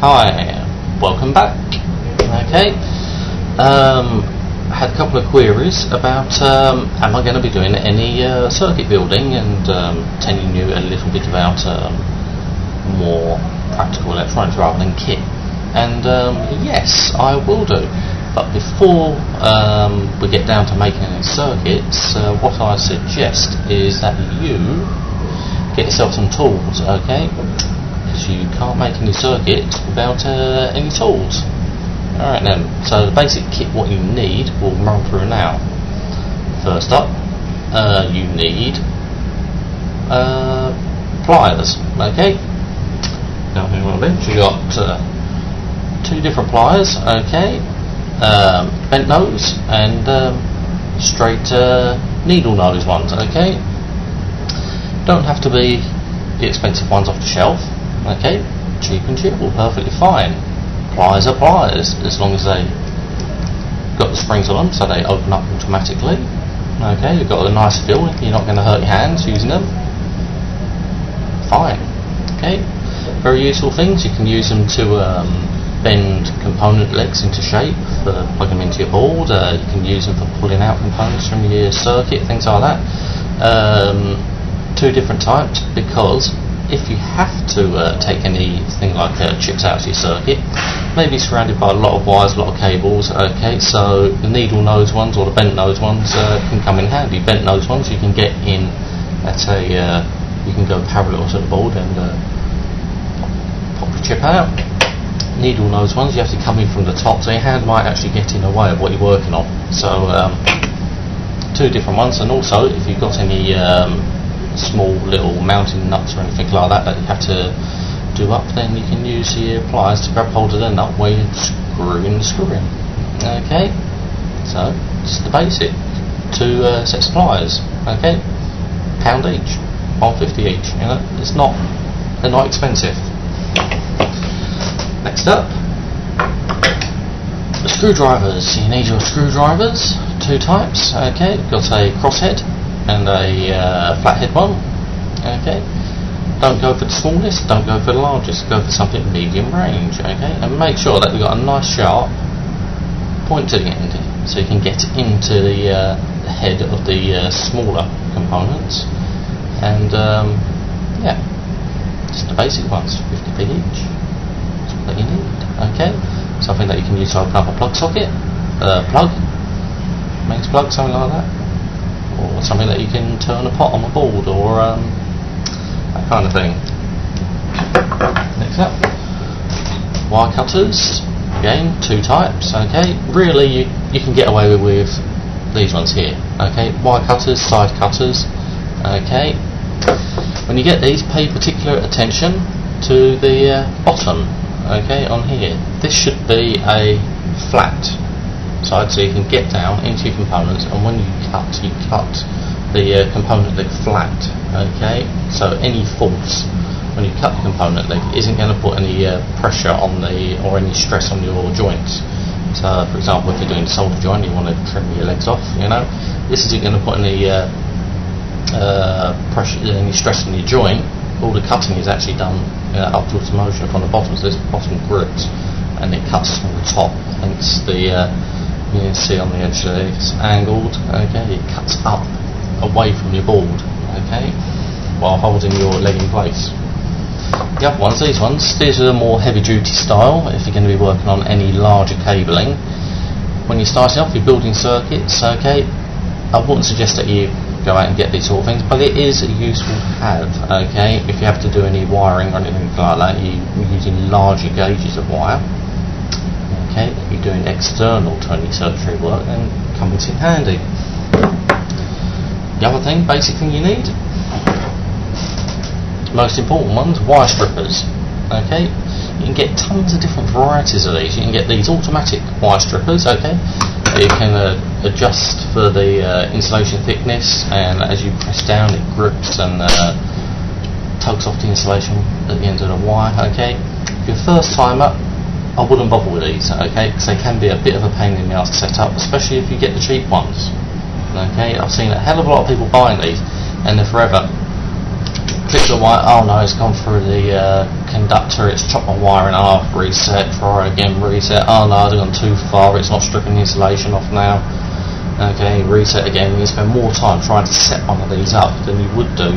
Hi, welcome back. Okay, had a couple of queries about am I going to be doing any circuit building and telling you a little bit about more practical electronics rather than kit. And yes, I will do. But before we get down to making any circuits, what I suggest is that you get yourself some tools, okay? Because you can't make any circuits without any tools. Alright then, so the basic kit what you need we'll run through now. First up, you need pliers, okay? Now you've got two different pliers, okay? Bent nose and straight needle nose ones, okay? Don't have to be the expensive ones off the shelf, okay? Cheap and cheerful, perfectly fine. Pliers are pliers, as long as they got the springs on them so they open up automatically, okay? They've got a nice feel, you're not going to hurt your hands using them. Fine, okay? Very useful things. You can use them to bend component legs into shape, for plugging them into your board. You can use them for pulling out components from your circuit, things like that. Two different types, because if you have to take anything like chips out of your circuit, maybe surrounded by a lot of wires, a lot of cables, okay, so the needle nose ones or the bent nose ones can come in handy. Bent nose ones you can get in, let's say, you can go parallel to the board and pop the chip out. Needle nose ones you have to come in from the top, so your hand might actually get in the way of what you're working on. So two different ones. And also if you've got any small little mounting nuts or anything like that you have to do up, then you can use your pliers to grab hold of the nut where you're screwing the screw in. Okay, so it's the basic. Two sets of pliers, okay, £1 each, £1.50 each, you know, they're not expensive. Next up, the screwdrivers. You need your screwdrivers, two types, okay, got a crosshead and a flathead one, okay. Don't go for the smallest, don't go for the largest, go for something medium range, okay, and make sure that we've got a nice sharp point to the end so you can get into the head of the smaller components. And yeah, just the basic ones, 50p each, that's what you need, okay. Something that you can use to open up a plug socket, mains plug, something like that, or something that you can turn a pot on the board, or that kind of thing. Next up, wire cutters. Again, two types, okay. Really you can get away with these ones here, okay. Wire cutters, side cutters, okay. When you get these, pay particular attention to the bottom, okay, on here. This should be a flat side, so you can get down into your components, and when you cut the component leg flat, okay. So any force when you cut the component leg isn't going to put any pressure on or any stress on your joints. So for example, if you're doing a solder joint, you want to trim your legs off, you know, this isn't going to put any pressure, any stress on your joint. All the cutting is actually done upwards motion from the bottom, so this bottom grips and it cuts from the top, hence the you can see on the edge there it's angled, okay, it cuts up away from your board, okay, while holding your leg in place. The other ones, these are the more heavy duty style if you're going to be working on any larger cabling. When you're starting off, you're building circuits, okay, I wouldn't suggest that you go out and get these sort of things, but it is useful to have, okay, if you have to do any wiring or anything like that, you're using larger gauges of wire. Okay, if you're doing external to any circuitry work, then comes in handy. The other thing, basic thing you need, most important ones, wire strippers. Okay, you can get tons of different varieties of these. You can get these automatic wire strippers, okay, you can adjust for the insulation thickness, and as you press down it grips and tugs off the insulation at the end of the wire, okay. If you're first time up, I wouldn't bother with these, okay, because they can be a bit of a pain in the ass to set up, especially if you get the cheap ones, okay. I've seen a hell of a lot of people buying these and they're forever click the wire, oh no, it's gone through the conductor, it's chopped my wire in half, reset, try again, reset, oh no, I've gone too far, it's not stripping the insulation off now. Okay, reset again. You spend more time trying to set one of these up than you would do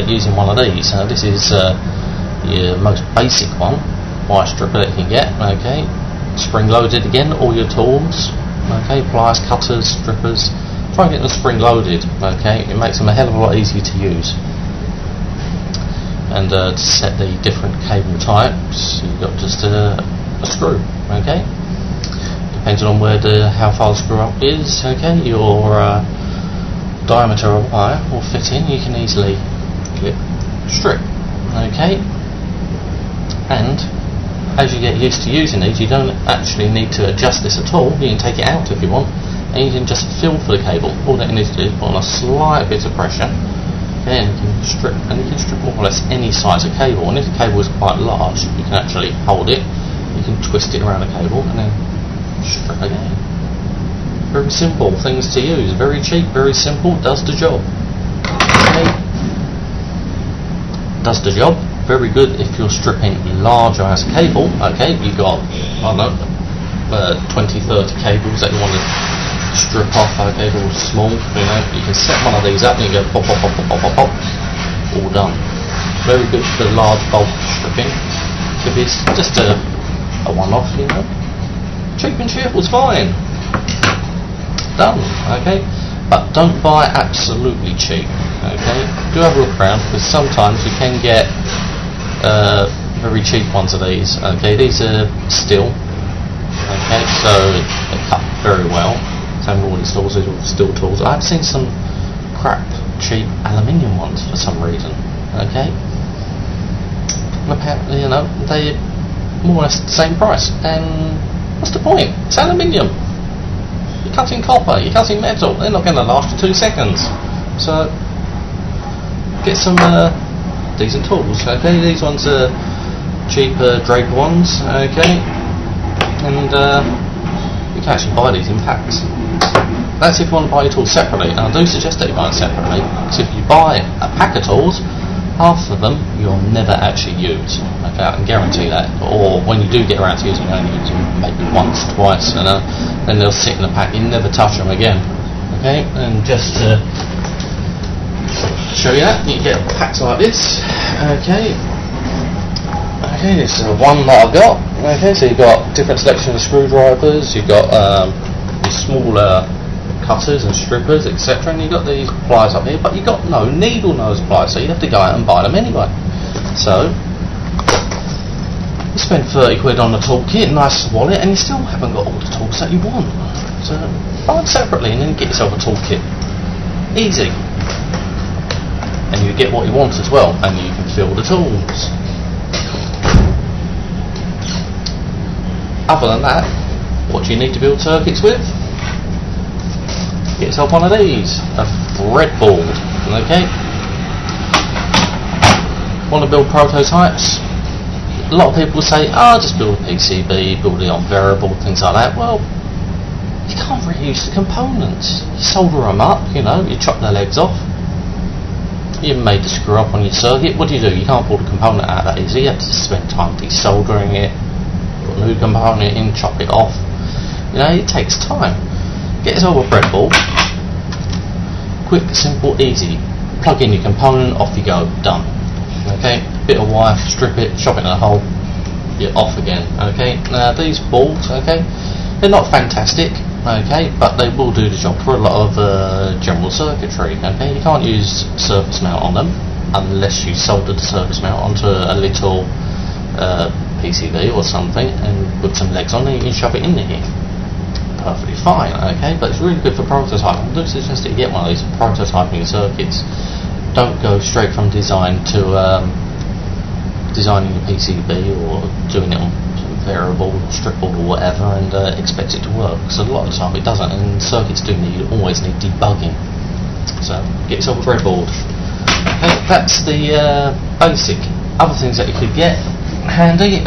using one of these. This is your most basic one, wire stripper that you can get. Okay, spring loaded again, all your tools. Okay, pliers, cutters, strippers. Try and get them spring loaded. Okay, it makes them a hell of a lot easier to use. And to set the different cable types, you've got just a screw. Okay. Depending on how far the screw up is, okay, your diameter of wire will fit in. You can easily clip, strip, okay. And as you get used to using these, you don't actually need to adjust this at all. You can take it out if you want, and you can just feel for the cable. All that you need to do is put on a slight bit of pressure, okay, and you can strip. And you can strip more or less any size of cable. And if the cable is quite large, you can actually hold it. You can twist it around the cable and then strip again. Very simple things to use, very cheap, very simple, does the job. Okay. Does the job, very good if you're stripping larger as cable. Okay, you've got, I don't know, 20, 30 cables that you want to strip off. Okay, they're all small, you know, you can set one of these up and you go pop, pop, pop, pop, pop, pop, pop, all done. Very good for large bulk stripping. If it's just a one-off, you know, cheap and cheerful's fine. Done. Okay, but don't buy absolutely cheap. Okay, do have a look around, because sometimes you can get very cheap ones of these. Okay, these are steel. Okay, so they cut very well. Same with all these tools, these are steel tools. I've seen some crap, cheap aluminium ones for some reason. Okay, apparently, you know, they're more or less the same price, and what's the point? It's aluminium. You're cutting copper, you're cutting metal, they're not going to last you 2 seconds. So get some decent tools. Okay, these ones are cheaper Draper ones. Okay, and you can actually buy these in packs. That's if you want to buy your tools separately, and I do suggest that you buy them separately, because if you buy a pack of tools, half of them you'll never actually use. Okay, I can guarantee that. Or when you do get around to using them, you use them maybe once, twice, and then they'll sit in the pack. You never touch them again. Okay, and just to show you that, you get packs like this. Okay, okay, this is one that I've got. Okay, so you've got different selection of screwdrivers. You've got smaller cutters and strippers, etc. And you've got these pliers up here, but you've got no needle nose pliers, so you have to go out and buy them anyway. So you spend 30 quid on the toolkit, nice wallet, and you still haven't got all the tools that you want. So buy them separately and then get yourself a toolkit. Easy. And you get what you want as well, and you can fill the tools. Other than that, what do you need to build circuits with? Get yourself one of these, a breadboard. Okay, want to build prototypes? A lot of people say, oh, just build a PCB, build it on variable, things like that. Well, you can't reuse the components. You solder them up, you know, you chop their legs off. You made the screw up on your circuit. What do? You can't pull the component out that easy. You have to spend time desoldering it, put a new component in, chop it off. You know, it takes time. Get yourself a breadboard. Quick, simple, easy. Plug in your component, off you go, done. Okay, bit of wire, strip it, chop it in a hole, you're off again. Okay, now these boards, okay, they're not fantastic, okay, but they will do the job for a lot of general circuitry. Okay, you can't use surface mount on them unless you solder the surface mount onto a little PCB or something and put some legs on it, you can shove it in here. Perfectly fine, okay, but it's really good for prototyping. I do suggest that you get one of these for prototyping circuits. Don't go straight from design to designing a PCB or doing it on variable, stripboard or whatever, and expect it to work, because a lot of the time it doesn't, and circuits do always need debugging. So get yourself a breadboard. Okay, that's the basic. Other things that you could get handy,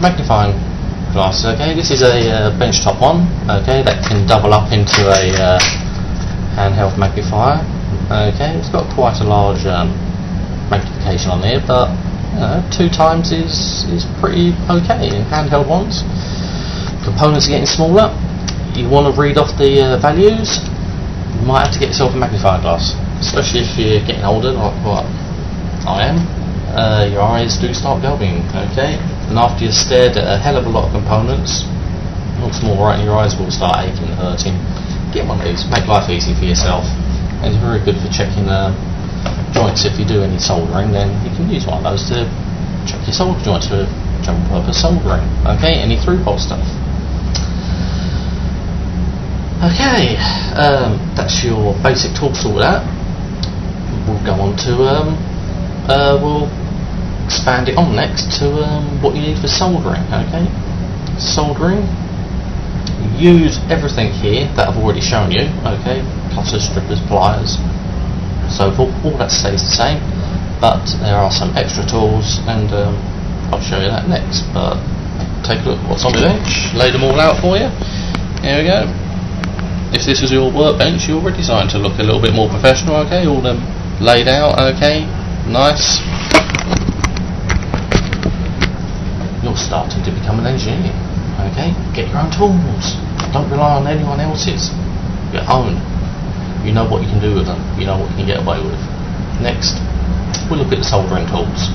magnifying glasses. Okay, this is a benchtop one. Okay, that can double up into a handheld magnifier. Okay, it's got quite a large magnification on there, but 2 times is pretty okay in handheld ones. Components are getting smaller. You want to read off the values, you might have to get yourself a magnifying glass, especially if you're getting older like what I am. Your eyes do start going, okay? And after you've stared at a hell of a lot of components, looks more right, and your eyes will start aching and hurting. Get one of these, make life easy for yourself. And it's very good for checking joints. If you do any soldering, then you can use one of those to check your solder joints for general purpose soldering, okay? Any through-hole stuff. Okay, that's your basic tool sorted out. We'll go on to we'll expand it on next to what you need for soldering. Okay, soldering. Use everything here that I've already shown you. Okay, pluses, strippers, pliers, so forth. All that stays the same, but there are some extra tools, and I'll show you that next. But take a look at what's on the bench. Lay them all out for you. Here we go. If this is your workbench, you're already designed to look a little bit more professional. Okay, all them laid out. Okay, nice. You're starting to become an engineer. Okay, get your own tools. Don't rely on anyone else's. Your own. You know what you can do with them. You know what you can get away with. Next, we'll look at the soldering tools.